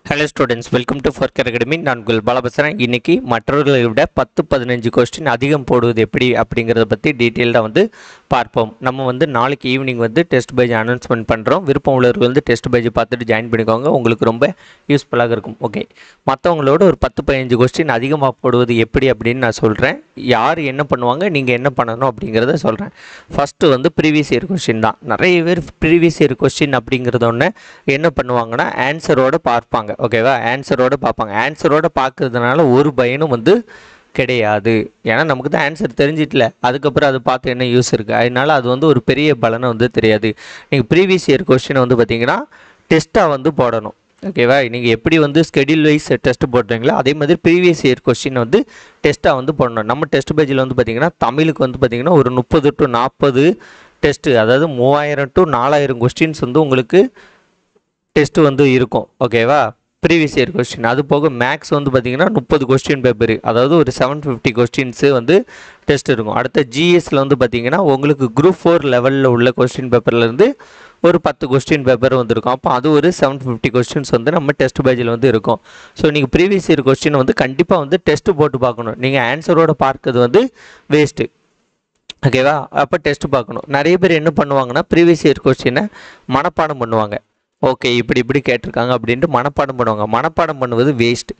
Hello students, welcome to ஃபர்கர் academy. நான் உங்கள் பாலபசரன். இன்னைக்கு மற்றவர்களை விட 10-15 கொஸ்டின் அதிகம் போடுவது எப்படி அப்படிங்கிறத பற்றி டீட்டெயில்டாக பார்ப்போம். நம்ம நாளைக்கு ஈவினிங் டெஸ்ட் பேஜ் அனௌன்ஸ்மெண்ட் பண்ணுறோம். விருப்பம் உள்ளவர்கள் டெஸ்ட் பேஜ் பார்த்துட்டு ஜாயின் பண்ணிக்கோங்க. உங்களுக்கு ரொம்ப யூஸ்ஃபுல்லாக இருக்கும். ஓகே, மற்றவங்களோட ஒரு 10-15 கொஸ்டின் அதிகமாக போடுவது எப்படி அப்படின்னு நான் சொல்கிறேன். யார் என்ன பண்ணுவாங்க, நீங்கள் என்ன பண்ணணும் அப்படிங்கிறத சொல்கிறேன். ஃபஸ்ட்டு ப்ரீவியஸ் இயர் கொஸ்டின் தான். நிறைய பேர் ப்ரீவியஸ் இயர் கொஸ்டின் அப்படிங்கிறத ஒன்று என்ன பண்ணுவாங்கன்னா ஆன்சரோடு பார்ப்பாங்க. ஓகேவா, ஆன்சரோடு பார்ப்பாங்க. ஆன்சரோடு பார்க்கறதுனால ஒரு பயனும் கிடையாது. ஏன்னா நமக்கு தான் ஆன்சர் தெரிஞ்சிட்டல, அதுக்கப்புறம் அதை பார்த்து என்ன யூஸ் இருக்குது. அதனால அது ஒரு பெரிய பலனை தெரியாது. நீங்கள் ப்ரீவியஸ் இயர் கொஸ்டினை பார்த்தீங்கன்னா டெஸ்ட்டாக போடணும். ஓகேவா, நீங்கள் எப்படி ஸ்கெடியூல் வைஸ் டெஸ்ட் போடுறீங்களோ அதே மாதிரி ப்ரீவியஸ் இயர் கொஸ்டின் டெஸ்ட்டாக போடணும். நம்ம டெஸ்ட் பேஜில் பார்த்தீங்கன்னா தமிழுக்கு பார்த்தீங்கன்னா ஒரு 30 to 40 டெஸ்ட்டு, அதாவது 3000 to 4000 கொஸ்டின்ஸ் உங்களுக்கு டெஸ்ட் இருக்கும். ஓகேவா, ப்ரீவியஸ் இயர் கொஸ்டின். அது போக மேக்ஸ் பார்த்தீங்கன்னா 30 கொஸ்டின் பேப்பரு, அதாவது ஒரு 750 கொஸ்டின்ஸு டெஸ்ட் இருக்கும். அடுத்த ஜிஎஸ்சில் பார்த்தீங்கன்னா உங்களுக்கு குரூப் 4 லெவலில் உள்ள கொஸ்டின் பேப்பர்லேருந்து ஒரு 10 கொஸ்டின் பேப்பர் இருக்கும். அப்போ அது ஒரு 750 கொஸ்டின்ஸ் நம்ம டெஸ்ட் பேஜில் இருக்கும். ஸோ நீங்கள் ப்ரீவியஸ் இயர் கொஸ்டின் கண்டிப்பாக டெஸ்ட்டு போட்டு பார்க்கணும். நீங்கள் ஆன்சரோடு பார்க்கறது வேஸ்ட்டு. ஓகேவா, அப்போ டெஸ்ட் பார்க்கணும். நிறைய பேர் என்ன பண்ணுவாங்கன்னா ப்ரீவியஸ் இயர் கொஸ்டினை மனப்பாடம் பண்ணுவாங்க. ஓகே, இப்படி கேட்டிருக்காங்க அப்படின்ட்டு மனப்பாடம் பண்ணுவாங்க. மனப்பாடம் பண்ணுவது வேஸ்ட்.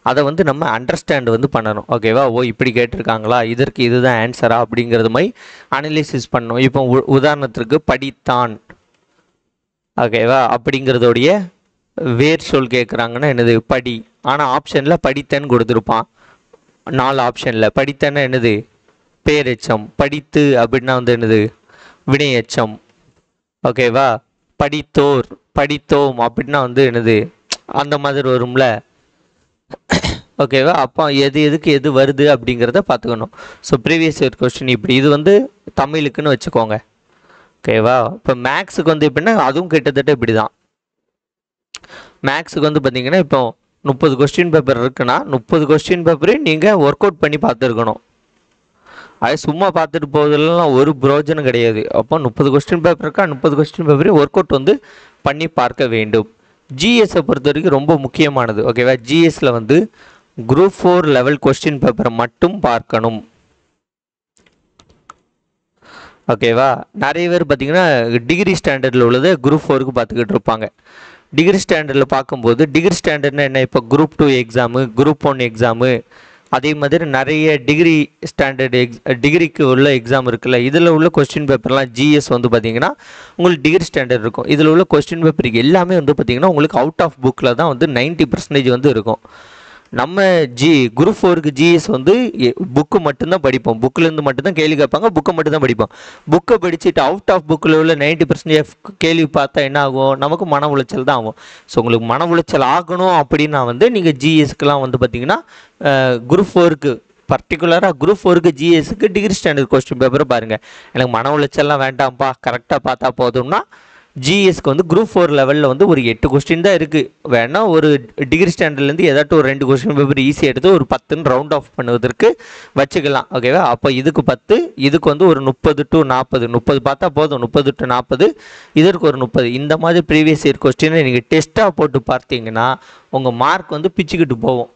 அதை நம்ம அண்டர்ஸ்டாண்ட் பண்ணணும். ஓகேவா, இப்படி கேட்டிருக்காங்களா, இதற்கு இதுதான் ஆன்சரா அப்படிங்கிறது மாதிரி அனலைசிஸ் பண்ணணும். இப்போ உதாரணத்திற்கு படித்தான், ஓகேவா, அப்படிங்கிறதோடைய வேர் சொல் கேட்குறாங்கன்னா என்னது, படி. ஆனால் ஆப்ஷனில் படித்தேன்னு கொடுத்துருப்பான். 4 ஆப்ஷனில் படித்தேன்னா என்னது, பேரெச்சம். படித்து அப்படின்னா என்னது, வினையெச்சம். ஓகேவா, படித்தோர், படித்தோம் அப்படின்னா என்னது, அந்த மாதிரி வரும்ல. ஓகேவா, அப்போ எதுக்கு எது வருது அப்படிங்கிறத பார்த்துக்கணும். ஸோ ப்ரீவியஸ் இயர் கொஸ்டின் இப்படி, இது தமிழுக்குன்னு வச்சுக்கோங்க. ஓகேவா, இப்போ மேக்ஸுக்கு எப்படின்னா அதுவும் கிட்டத்தட்ட இப்படி தான். மேக்ஸுக்கு பார்த்தீங்கன்னா இப்போ 30 கொஸ்டின் பேப்பர் இருக்குன்னா 30 கொஸ்டின் பேப்பரையும் நீங்கள் ஒர்க் அவுட் பண்ணி பார்த்துருக்கணும். அது சும்மா பார்த்துட்டு போவதெல்லாம் ஒரு பிரோஜனம் கிடையாது. அப்போ 30 கொஸ்டின் பேப்பர் இருக்கா, 30 கொஸ்டின் பேப்பரையும் ஒர்க் அவுட் பண்ணி பார்க்க வேண்டும். ஜிஎஸ்ஸை பொறுத்த வரைக்கும் ரொம்ப முக்கியமானது. ஓகேவா, ஜிஎஸ்ல குரூப் 4 லெவல் கொஸ்டின் பேப்பரை மட்டும் பார்க்கணும். ஓகேவா, நிறைய பேர் பார்த்தீங்கன்னா டிகிரி ஸ்டாண்டர்டில் உள்ளதை குரூப் 4க்கு பார்த்துக்கிட்டு இருப்பாங்க. டிகிரி ஸ்டாண்டர்டில் பார்க்கும்போது டிகிரி ஸ்டாண்டர்ட்னா என்ன, இப்போ குரூப் 2 எக்ஸாமு, குரூப் 1 எக்ஸாமு, அதே மாதிரி நிறைய டிகிரி ஸ்டாண்டர்டு டிகிரிக்கு உள்ள எக்ஸாம் இருக்குல்ல, இதில் உள்ள கொஸ்டின் பேப்பர்லாம் ஜிஎஸ் பார்த்தீங்கன்னா உங்களுக்கு டிகிரி ஸ்டாண்டர்ட் இருக்கும். இதில் உள்ள கொஸ்டின் பேப்பர் எல்லாமே பார்த்தீங்கன்னா உங்களுக்கு அவுட் ஆஃப் புக்கில் தான் 90% இருக்கும். நம்ம குரூப் 4க்கு ஜிஎஸ் புக்கு மட்டும்தான் படிப்போம். புக்கிலேருந்து மட்டும்தான் கேள்வி கேட்பாங்க, புக்கை மட்டும்தான் படிப்போம். புக்கை படிச்சுட்டு அவுட் ஆஃப் புக்கில் உள்ள 90% கேள்வி பார்த்தா என்ன ஆகும், நமக்கு மன உளைச்சல் தான் ஆகும். ஸோ உங்களுக்கு மன உளைச்சல் ஆகணும் அப்படின்னா நீங்கள் ஜிஎஸ்க்கெலாம் பார்த்தீங்கன்னா குரூப் 4க்கு பர்டிகுலராக குரூப் 4க்கு ஜிஎஸ்க்கு டிகிரி ஸ்டாண்டர்ட் கொஸ்டின் பேப்பரை பாருங்கள். எனக்கு மன உளைச்சல்லாம் வேண்டாம்ப்பா, கரெக்டாக பார்த்தா போதும்னா ஜிஎஸ்க்கு குரூப் 4 லெவலில் ஒரு 8 கொஸ்டின் தான் இருக்குது. வேணால் ஒரு டிகிரி ஸ்டாண்டர்ட்லேருந்து ஏதாட்டும் ஒரு 2 கொஸ்டின் பேப்பர் ஈஸியாக எடுத்து ஒரு 10ன்னு ரவுண்ட் ஆஃப் பண்ணுவதற்கு வச்சுக்கலாம். ஓகேவா, அப்போ இதுக்கு 10, இதுக்கு ஒரு 30 to 40, 30 பார்த்தா போதும், 30 to 40, இதற்கு ஒரு 30. இந்த மாதிரி ப்ரீவியஸ் இயர் கொஸ்டினை நீங்கள் டெஸ்ட்டாக போட்டு பார்த்தீங்கன்னா உங்கள் மார்க் பிச்சுக்கிட்டு போகும்.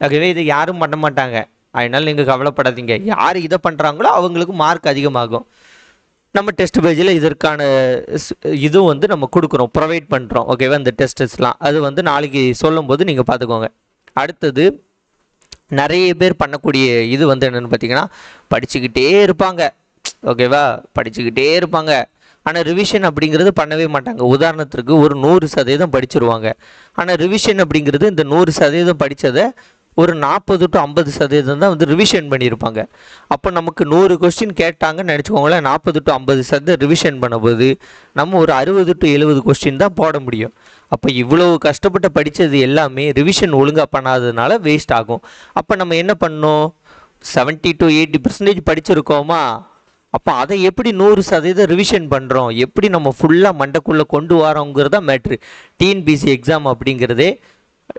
ஓகேவா, இதை யாரும் பண்ண மாட்டாங்க, அதனால் நீங்கள் கவலைப்படாதீங்க. யார் இதை பண்ணுறாங்களோ அவங்களுக்கு மார்க் அதிகமாகும். நம்ம டெஸ்ட் பேஜில் இதற்கான இதுவும் நம்ம கொடுக்குறோம், ப்ரொவைட் பண்ணுறோம். ஓகேவா, இந்த டெஸ்ட்ஸ்லாம் அது நாளைக்கு சொல்லும்போது நீங்கள் பார்த்துக்கோங்க. அடுத்தது நிறைய பேர் பண்ணக்கூடிய இது என்னென்னு பார்த்தீங்கன்னா படிச்சுக்கிட்டே இருப்பாங்க. ஓகேவா, படிச்சுக்கிட்டே இருப்பாங்க, ஆனால் ரிவிஷன் அப்படிங்கிறது பண்ணவே மாட்டாங்க. உதாரணத்திற்கு ஒரு 100% படிச்சிருவாங்க. ஆனால் ரிவிஷன் அப்படிங்கிறது இந்த 100% படித்ததை ஒரு 40 to 50% தான் ரிவிஷன் பண்ணியிருப்பாங்க. அப்போ நமக்கு 100 கொஸ்டின் கேட்டாங்கன்னு நினச்சிக்கோங்களேன், 40 to 50% ரிவிஷன் பண்ணும்போது நம்ம ஒரு 60 to 70 கொஸ்டின் தான் போட முடியும். அப்போ இவ்வளோ கஷ்டப்பட்டு படித்தது எல்லாமே ரிவிஷன் ஒழுங்காக பண்ணாததுனால வேஸ்ட் ஆகும். அப்போ நம்ம என்ன பண்ணோம், 70 to 80% படிச்சிருக்கோமா, அப்போ அதை எப்படி 100% ரிவிஷன் பண்ணுறோம், எப்படி நம்ம ஃபுல்லாக மண்டைக்குள்ளே கொண்டு வரோங்கிறதா மேட்ரு. டிஎன்பிசி எக்ஸாம் அப்படிங்கிறதே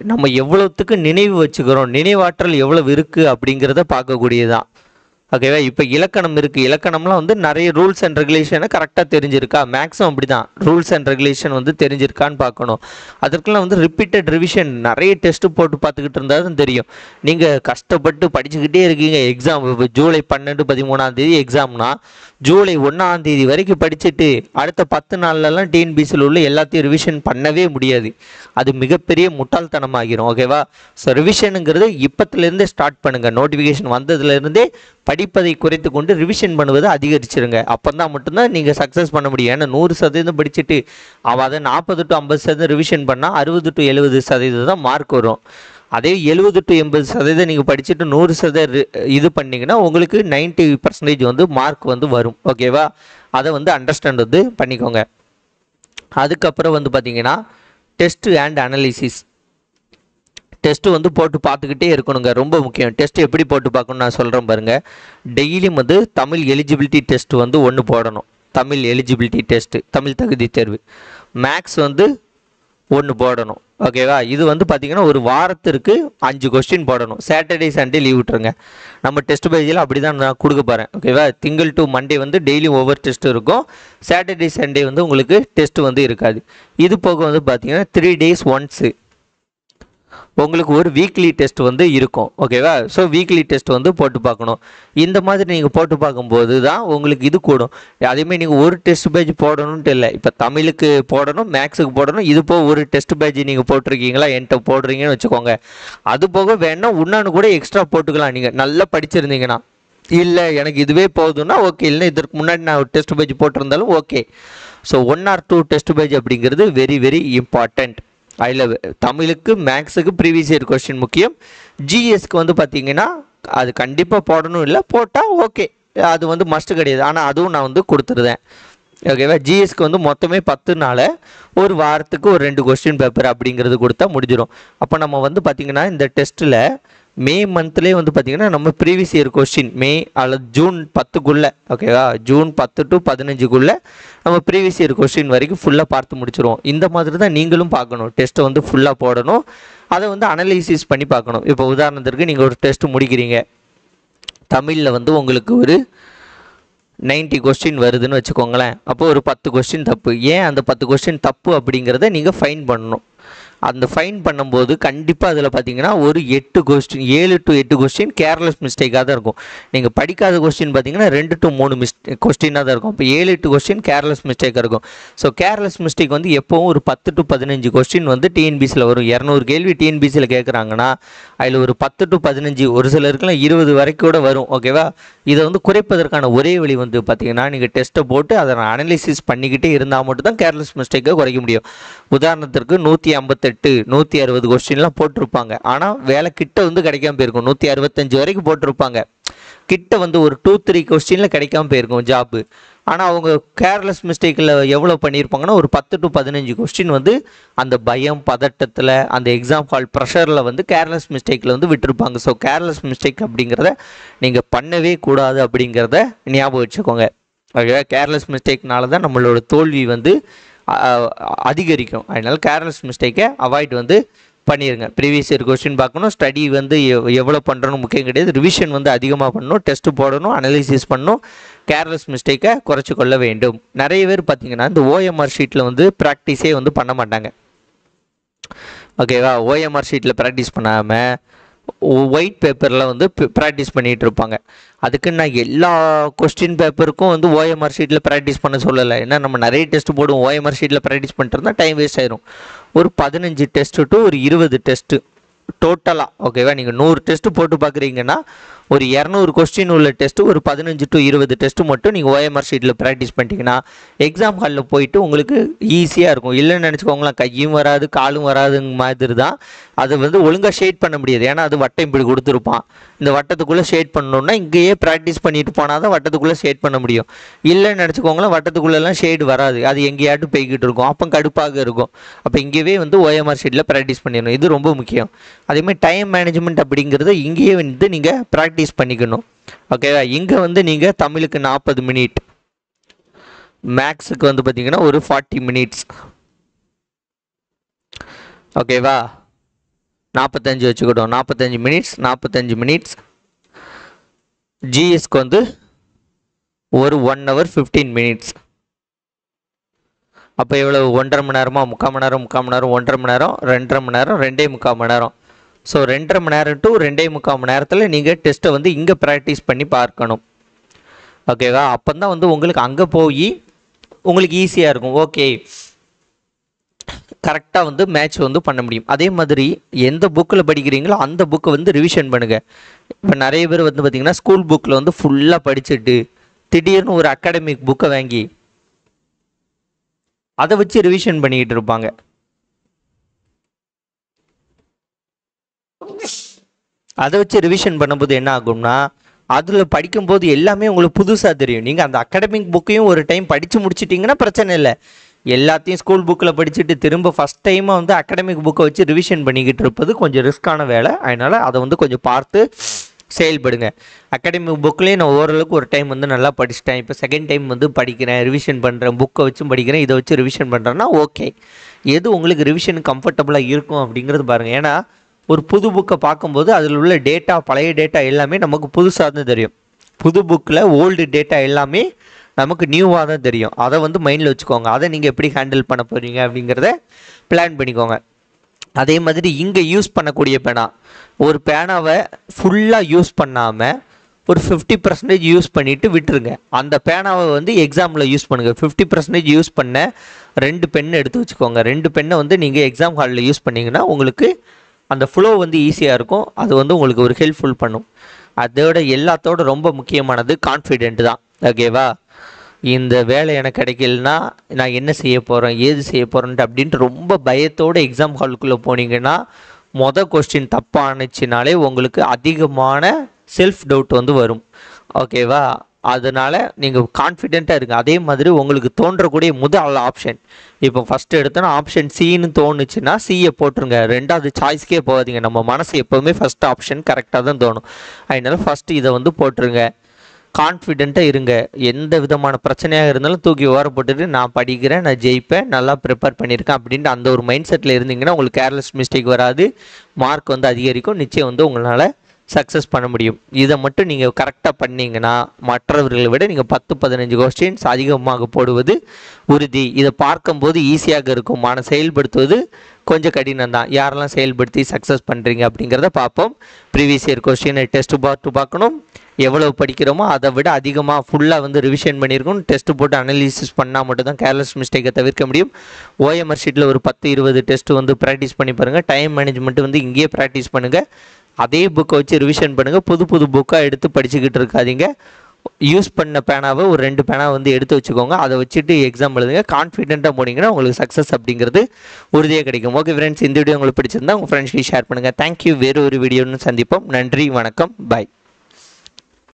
நம்ம எவ்வளோத்துக்கு நினைவு வச்சுக்கிறோம், நினைவாற்றல் எவ்வளவு இருக்குது அப்படிங்கிறத பார்க்கக்கூடியதான். ஓகேவா? இப்போ இலக்கணம் இருக்குது, இலக்கணம்லாம் வந்து நிறைய ரூல்ஸ் அண்ட் ரெகுலேஷனை கரெக்டாக தெரிஞ்சிருக்கா, மேக்ஸிமம் அப்படி தான் ரூல்ஸ் அண்ட் ரெகுலேஷன் வந்து தெரிஞ்சிருக்கான்னு பார்க்கணும். அதற்கெல்லாம் வந்து ரிப்பீட்டட் ரிவிஷன் நிறைய டெஸ்ட்டு போட்டு பார்த்துக்கிட்டு இருந்தால் தான் தெரியும். நீங்கள் கஷ்டப்பட்டு படிச்சுக்கிட்டே இருக்கீங்க, எக்ஸாம் இப்போ ஜூலை 12 13ஆம் தேதி எக்ஸாம்னா ஜூலை 1ஆம் தேதி வரைக்கும் படிச்சுட்டு அடுத்த 10 நாள்லலாம் டிஎன்பிசியில் உள்ள எல்லாத்தையும் ரிவிஷன் பண்ணவே முடியாது. அது மிகப்பெரிய முட்டாள்தனமாகிரும். ஓகேவா? ஸோ ரிவிஷனுங்கிறது இப்போத்துலேருந்தே ஸ்டார்ட் பண்ணுங்கள். நோட்டிஃபிகேஷன் வந்ததுலேருந்தே படிப்பதை குறைத்து கொண்டு ரிவிஷன் பண்ணுவதை அதிகரிச்சிருங்க. அப்போ தான் மட்டும்தான் நீங்கள் சக்ஸஸ் பண்ண முடியும். ஏன்னா 100% படிச்சுட்டு அவள் அதை 40 to 50% ரிவிஷன் பண்ணால் 60 to 70% தான் மார்க் வரும். அதே 70 to 80% நீங்கள் படிச்சுட்டு 100% இது பண்ணிங்கன்னா உங்களுக்கு 90% வந்து மார்க் வந்து வரும். ஓகேவா? அதை வந்து அண்டர்ஸ்டாண்ட் வந்து பண்ணிக்கோங்க. அதுக்கப்புறம் வந்து பார்த்தீங்கன்னா டெஸ்ட்டு அண்ட் அனலிசிஸ். டெஸ்ட்டு வந்து போட்டு பார்த்துக்கிட்டே இருக்கணுங்க, ரொம்ப முக்கியம். டெஸ்ட்டு எப்படி போட்டு பார்க்கணும்னு நான் சொல்கிறேன் பாருங்கள். டெய்லியும் வந்து தமிழ் எலிஜிபிலிட்டி டெஸ்ட் வந்து ஒன்று போடணும். தமிழ் எலிஜிபிலிட்டி டெஸ்ட்டு, தமிழ் தகுதி தேர்வு. மேக்ஸ் வந்து ஒன்று போடணும். ஓகேவா? இது வந்து பார்த்தீங்கன்னா ஒரு வாரத்திற்கு 5 கொஸ்டின் போடணும். சாட்டர்டே சண்டே லீவ் விட்டுருங்க. நம்ம டெஸ்ட் பேஜில் அப்படி தான் நான் கொடுக்க போகிறேன். ஓகேவா? திங்கள் டு மண்டே வந்து டெய்லி ஒவ்வொரு டெஸ்ட்டு இருக்கும். சாட்டர்டே சண்டே வந்து உங்களுக்கு டெஸ்ட்டு வந்து இருக்காது. இது போக வந்து பார்த்தீங்கன்னா 3 days ஒன்ஸு உங்களுக்கு ஒரு வீக்லி டெஸ்ட் வந்து இருக்கும். ஓகேவா? ஸோ வீக்லி டெஸ்ட் வந்து போட்டு பார்க்கணும். இந்த மாதிரி நீங்கள் போட்டு பார்க்கும்போது தான் உங்களுக்கு இது கூடும். அதேமாதிரி நீங்கள் ஒரு டெஸ்ட் பேஜ் போடணுன்ட்டு இல்லை. இப்போ தமிழுக்கு போடணும், மேக்ஸுக்கு போடணும். இது போக ஒரு டெஸ்ட் பேஜ் நீங்கள் போட்டிருக்கீங்களா, என்கிட்ட போடுறீங்கன்னு வச்சுக்கோங்க. அது போக வேணால் இன்னொன்று கூட எக்ஸ்ட்ரா போட்டுக்கலாம். நீங்கள் நல்லா படிச்சிருந்தீங்கன்னா. இல்லை எனக்கு இதுவே போதுன்னா ஓகே, இல்லைன்னா இதற்கு முன்னாடி நான் ஒரு டெஸ்ட் பேஜ் போட்டிருந்தாலும் okay. So 1 or 2 test page அப்படிங்கிறது வெரி வெரி இம்பார்ட்டண்ட். அதில் தமிழுக்கு மேக்ஸுக்கு ப்ரீவியஸ் இயர் கொஸ்டின் முக்கியம். ஜிஎஸ்க்கு வந்து பார்த்தீங்கன்னா அது கண்டிப்பாக போடணும், இல்லை போட்டால் ஓகே, அது வந்து மஸ்ட்டு கிடையாது. ஆனால் அதுவும் நான் வந்து கொடுத்துருதேன். ஓகேவா? ஜிஎஸ்க்கு வந்து மொத்தமே 10 நாள், ஒரு வாரத்துக்கு ஒரு 2 கொஸ்டின் பேப்பர் அப்படிங்கிறது கொடுத்தா முடிஞ்சிடும். அப்போ நம்ம வந்து பார்த்திங்கன்னா இந்த டெஸ்ட்டில் மே மந்த்லேயே வந்து பார்த்திங்கன்னா நம்ம ப்ரீவியஸ் இயர் கொஸ்டின் மே அல்லது ஜூன் 10க்குள்ளே, ஓகேவா, ஜூன் 10 to 15க்குள்ளே நம்ம ப்ரீவியஸ் இயர் கொஸ்டின் வரைக்கும் ஃபுல்லாக பார்த்து முடிச்சிடுவோம். இந்த மாதிரி தான் நீங்களும் பார்க்கணும். டெஸ்ட்டை வந்து ஃபுல்லாக போடணும், அதை வந்து அனலைசிஸ் பண்ணி பார்க்கணும். இப்போ உதாரணத்திற்கு நீங்கள் ஒரு டெஸ்ட்டு முடிக்கிறீங்க, தமிழில் வந்து உங்களுக்கு ஒரு 90 கொஸ்டின் வருதுன்னு வச்சுக்கோங்களேன். அப்போது ஒரு 10 கொஸ்டின் தப்பு. ஏன் அந்த 10 கொஸ்டின் தப்பு அப்படிங்கிறத நீங்கள் ஃபைன் பண்ணணும். அந்த ஃபைன் பண்ணும்போது கண்டிப்பாக அதில் பார்த்தீங்கன்னா ஒரு 7 to 8 கொஸ்டின் கேர்லெஸ் மிஸ்டேக்காக தான் இருக்கும். நீங்கள் படிக்காத கொஸ்டின் பார்த்தீங்கன்னா 2 to 3 கொஸ்டினாக தான் இருக்கும். இப்போ 7-8 கொஸ்டின் கேர்லெஸ் மிஸ்டேக்காக இருக்கும். ஸோ கேர்லெஸ் மிஸ்டேக் வந்து எப்போவும் ஒரு 10 to 15 கொஸ்டின் வந்து டிஎன்பிசியில் வரும். 200 கேள்வி டிஎன்பிசியில் கேட்குறாங்கன்னா அதில் ஒரு 10 to 15, ஒரு சிலருக்குலாம் 20 வரைக்கும் கூட வரும். ஓகேவா? இதை வந்து குறைப்பதற்கான ஒரே வழி வந்து பார்த்தீங்கன்னா நீங்கள் டெஸ்ட்டை போட்டு அதை அனலைசிஸ் பண்ணிக்கிட்டே இருந்தால் மட்டும் தான் கேர்லெஸ் மிஸ்டேக்கை குறைக்க முடியும். உதாரணத்திற்கு 158 160 கொஸ்டின்லாம் போட்டிருப்பாங்க. ஆனால் வேலை கிட்ட வந்து கிடைக்காம போயிருக்கும். 165 வரைக்கும் போட்டிருப்பாங்க. கிட்ட வந்து ஒரு 2-3 கொஸ்டினில் கிடைக்காம போயிருக்கும் ஜாப்பு. ஆனால் அவங்க கேர்லெஸ் மிஸ்டேக்கில் எவ்வளோ பண்ணியிருப்பாங்கன்னா ஒரு 10 to 15 கொஸ்டின் வந்து அந்த பயம் பதட்டத்தில் அந்த எக்ஸாம் ஹால் ப்ரெஷரில் வந்து கேர்லெஸ் மிஸ்டேக்கில் வந்து விட்டுருப்பாங்க. ஸோ கேர்லெஸ் மிஸ்டேக் அப்படிங்கிறத நீங்கள் பண்ணவே கூடாது அப்படிங்கிறத ஞாபகம் வச்சுக்கோங்க. ஓகேவா? கேர்லெஸ் மிஸ்டேக்னால தான் நம்மளோட தோல்வி வந்து அதிகரிக்கும். அதனால் கேர்லெஸ் மிஸ்டேக்கை அவாய்ட் வந்து பண்ணிடுங்க. ப்ரீவியஸ் இயர் கொஸ்டின் பார்க்கணும். ஸ்டடி வந்து எவ்வளோ பண்ணுறோன்னு முக்கியம் கிடையாது. ரிவிஷன் வந்து அதிகமாக பண்ணணும், டெஸ்ட்டு போடணும், அனலைசிஸ் பண்ணணும், கேர்லெஸ் மிஸ்டேக்கை குறைச்சி கொள்ள வேண்டும். நிறைய பேர் பார்த்தீங்கன்னா இந்த ஓஎம்ஆர் ஷீட்டில் வந்து ப்ராக்டிஸே வந்து பண்ண மாட்டாங்க. ஓகேவா? ஓஎம்ஆர் ஷீட்டில் ப்ராக்டிஸ் பண்ணாமல் ஒயிட் பேப்பரில் வந்து ப்ராக்டிஸ் பண்ணிகிட்டு இருப்பாங்க. அதுக்கு நான் எல்லா கொஸ்டின் பேப்பருக்கும் வந்து ஓஎம்ஆர் ஷீட்டில் ப்ராக்டிஸ் பண்ண சொல்லலை. ஏன்னா நம்ம நிறைய டெஸ்ட் போடுவோம். ஓஎம்ஆர் ஷீட்டில் ப்ராக்டிஸ் பண்ணிட்டு இருந்தால் டைம் வேஸ்ட் ஆயிரும். ஒரு 15 டெஸ்ட்டு டு ஒரு 20 டெஸ்ட்டு டோட்டலாக. ஓகேவா? நீங்கள் 100 டெஸ்ட்டு போட்டு பார்க்குறீங்கன்னா ஒரு 200 கொஸ்டின் உள்ள டெஸ்ட்டு ஒரு 15 to 20 டெஸ்ட்டு மட்டும் நீங்கள் ஓஎம்ஆர் ஷீட்டில் ப்ராக்டிஸ் பண்ணிட்டீங்கன்னா எக்ஸாம் ஹாலில் போயிட்டு உங்களுக்கு ஈஸியாக இருக்கும். இல்லைன்னு நினச்சிக்கோங்களேன், கையும் வராது காலும் வராதுங்க மாதிரி தான். அதை வந்து ஒழுங்காக ஷேட் பண்ண முடியாது. ஏன்னா அது வட்டம் இப்படி கொடுத்துருப்பான். இந்த வட்டத்துக்குள்ளே ஷேட் பண்ணணுன்னா இங்கேயே ப்ராக்டிஸ் பண்ணிட்டு போனால் தான் வட்டத்துக்குள்ளே ஷேட் பண்ண முடியும். இல்லைன்னு நினச்சிக்கோங்களேன், வட்டத்துக்குள்ளெல்லாம் ஷேடு வராது. அது எங்கேயாட்டும் போய்கிட்டு இருக்கும். அப்போ கடுப்பாக இருக்கும். அப்போ இங்கேயே வந்து ஓஎம்ஆர் ஷீட்டில் ப்ராக்டிஸ் பண்ணிடணும். இது ரொம்ப முக்கியம். அதேமாதிரி டைம் மேனேஜ்மெண்ட் அப்படிங்கிறது இங்கேயே வந்து நீங்கள் ப்ராக்டிஸ் பண்ணிக்கணும். ஓகேவா? இங்கே வந்து நீங்கள் தமிழுக்கு 40 மினிட், மேக்ஸுக்கு வந்து பார்த்தீங்கன்னா ஒரு 40 மினிட்ஸ். ஓகேவா? 45 வச்சுக்கிட்டோம். 45 மினிட்ஸ் 45 மினிட்ஸ் ஜிஎஸ்க்கு வந்து ஒரு 1 hour 15 minutes. அப்போ எவ்வளோ 1.5 மணி நேரமா, 3/4 மணி நேரம், 3/4 மணி நேரம், 1.5 மணி நேரம், 2.5 மணி நேரம், 2.25 மணி நேரம். ஸோ 2.5 மணி நேரம் டு 2.25 மணி நேரத்தில் நீங்கள் டெஸ்ட்டை வந்து இங்கே ப்ராக்டிஸ் பண்ணி பார்க்கணும். ஓகேவா? அப்போ தான் வந்து உங்களுக்கு அங்கே போய் உங்களுக்கு ஈஸியாக இருக்கும். ஓகே, கரெக்டாக வந்து மேட்ச் வந்து பண்ண முடியும். அதே மாதிரி எந்த புக்கில் படிக்கிறீங்களோ அந்த புக்கை வந்து ரிவிஷன் பண்ணுங்கள். இப்போ நிறைய பேர் வந்து பார்த்திங்கன்னா ஸ்கூல் புக்கில் வந்து ஃபுல்லாக படிச்சுட்டு திடீர்னு ஒரு அகாடமிக் புக்கை வாங்கி அதை வச்சு ரிவிஷன் பண்ணிக்கிட்டு இருப்பாங்க. அதை வச்சு ரிவிஷன் பண்ணும்போது என்ன ஆகும்னா, அதில் படிக்கும்போது எல்லாமே உங்களுக்கு புதுசாக தெரியும். நீங்கள் அந்த அகாடமிக் புக்கையும் ஒரு டைம் படித்து முடிச்சிட்டிங்கன்னா பிரச்சனை இல்லை. எல்லாத்தையும் ஸ்கூல் புக்கில் படிச்சுட்டு திரும்ப ஃபஸ்ட் டைமாக வந்து அகாடமிக் புக்கை வச்சு ரிவிஷன் பண்ணிக்கிட்டு இருப்பது கொஞ்சம் ரிஸ்க்கான வேலை. அதனால் அதை வந்து கொஞ்சம் பார்த்து செயல்படுங்க. அகாடமிக் புக்லேயே நான் ஓரளவுக்கு ஒரு டைம் வந்து நல்லா படிச்சிட்டேன், இப்போ செகண்ட் டைம் வந்து படிக்கிறேன், ரிவிஷன் பண்ணுறேன், புக்கை வச்சும் படிக்கிறேன், இதை வச்சு ரிவிஷன் பண்ணுறேன்னா ஓகே. எது உங்களுக்கு ரிவிஷன் கம்ஃபர்டபுளாக இருக்கும் அப்படிங்கிறது பாருங்கள். ஏன்னா ஒரு புது புக்கை பார்க்கும்போது அதில் உள்ள டேட்டா, பழைய டேட்டா எல்லாமே நமக்கு புதுசாக தான் தெரியும். புது புக்கில் ஓல்டு டேட்டா எல்லாமே நமக்கு நியூவாக தான் தெரியும். அதை வந்து மைண்டில் வச்சுக்கோங்க. அதை நீங்கள் எப்படி ஹேண்டில் பண்ண போகிறீங்க அப்படிங்கிறத பிளான் பண்ணிக்கோங்க. அதே மாதிரி இங்கே யூஸ் பண்ணக்கூடிய பேனா, ஒரு பேனாவை ஃபுல்லாக யூஸ் பண்ணாமல் ஒரு 50% யூஸ் பண்ணிவிட்டு விட்டுருங்க. அந்த பேனாவை வந்து எக்ஸாமில் யூஸ் பண்ணுங்கள். 50% யூஸ் பண்ண 2 பென் எடுத்து வச்சுக்கோங்க. 2 பென்னை வந்து நீங்கள் எக்ஸாம் ஹாலில் யூஸ் பண்ணிங்கன்னா உங்களுக்கு அந்த ஃப்ளோ வந்து ஈஸியாக இருக்கும். அது வந்து உங்களுக்கு ஒரு ஹெல்ப்ஃபுல் பண்ணும். அதோட எல்லாத்தோட ரொம்ப முக்கியமானது கான்ஃபிடென்ட் தான். ஓகேவா? இந்த வேலை எனக்கு கிடைக்கலனா நான் என்ன செய்ய போகிறேன், ஏது செய்ய போகிறேன்ட்டு அப்படின்ட்டு ரொம்ப பயத்தோடு எக்ஸாம் ஹாலுக்குள்ளே போனீங்கன்னா கொஸ்டின் தப்பானுச்சுனாலே உங்களுக்கு அதிகமான செல்ஃப் டவுட் வந்து வரும். ஓகேவா? அதனால் நீங்கள் கான்ஃபிடென்ட்டாக இருங்க. அதே மாதிரி உங்களுக்கு தோன்றக்கூடிய முதல் ஆப்ஷன், இப்போ ஃபஸ்ட்டு எடுத்தோன்னா ஆப்ஷன் சின்னு தோணுச்சுன்னா சியை போட்டுருங்க. 2வது சாய்ஸ்க்கே போகாதீங்க. நம்ம மனசு எப்போவுமே ஃபஸ்ட் ஆப்ஷன் கரெக்டாக தான் தோணும். அதனால ஃபஸ்ட்டு இதை வந்து போட்டுருங்க. கான்ஃபிடென்ட்டாக இருங்க. எந்த விதமான பிரச்சனையாக இருந்தாலும் தூக்கி ஓர போட்டுட்டு நான் படிக்கிறேன், நான் ஜெயிப்பேன், நல்லா ப்ரிப்பேர் பண்ணியிருக்கேன் அப்படின்ட்டு அந்த ஒரு மைண்ட் செட்டில் இருந்தீங்கன்னா உங்களுக்கு கேர்லெஸ் மிஸ்டேக் வராது, மார்க் வந்து அதிகரிக்கும், நிச்சயம் வந்து உங்களால் சக்ஸஸ் பண்ண முடியும். இதை மட்டும் நீங்கள் கரெக்டாக பண்ணிங்கன்னா மற்றவர்களை விட நீங்கள் 10-15 கொஸ்டின்ஸ் அதிகமாக போடுவது உறுதி. இதை பார்க்கும்போது ஈஸியாக இருக்கும், ஆனால் செயல்படுத்துவது கொஞ்சம் கடினம் தான். யாரெல்லாம் செயல்படுத்தி சக்ஸஸ் பண்ணுறீங்க அப்படிங்கிறத பார்ப்போம். ப்ரீவியஸ் இயர் கொஸ்டினை டெஸ்ட் பார்த்து பார்க்கணும். எவ்வளவு படிக்கிறோமோ அதை விட அதிகமாக ஃபுல்லாக வந்து ரிவிஷன் பண்ணியிருக்கணும். டெஸ்ட்டு போட்டு அனலிசிஸ் பண்ணால் மட்டும் தான் கேர்லெஸ் மிஸ்டேக்கை தவிர்க்க முடியும். ஓஎம்ஆர் ஷீட்டில் ஒரு 10-20 டெஸ்ட்டு வந்து ப்ராக்டிஸ் பண்ணி பாருங்கள். டைம் மேனேஜ்மெண்ட்டு வந்து இங்கேயே ப்ராக்டிஸ் பண்ணுங்கள். அதே புக்கை வச்சு ரிவிஷன் பண்ணுங்கள். புது புது புக்காக எடுத்து படிச்சுக்கிட்டு இருக்காதீங்க. யூஸ் பண்ண பேனாவை ஒரு 2 பேனா வந்து எடுத்து வச்சுக்கோங்க. அதை வச்சுட்டு எக்ஸாம் எழுதுங்க. கான்ஃபிடென்ட்டாக போனீங்கன்னா உங்களுக்கு சக்ஸஸ் அப்படிங்கிறது உறுதியாக கிடைக்கும். ஓகே ஃப்ரெண்ட்ஸ், இந்த வீடியோ உங்களுக்கு பிடிச்சிருந்தா உங்கள் ஃப்ரெண்ட்ஸ்க்கு ஷேர் பண்ணுங்கள். தேங்க்யூ. வேறு ஒரு வீடியோன்னு சந்திப்போம். நன்றி, வணக்கம், பாய்.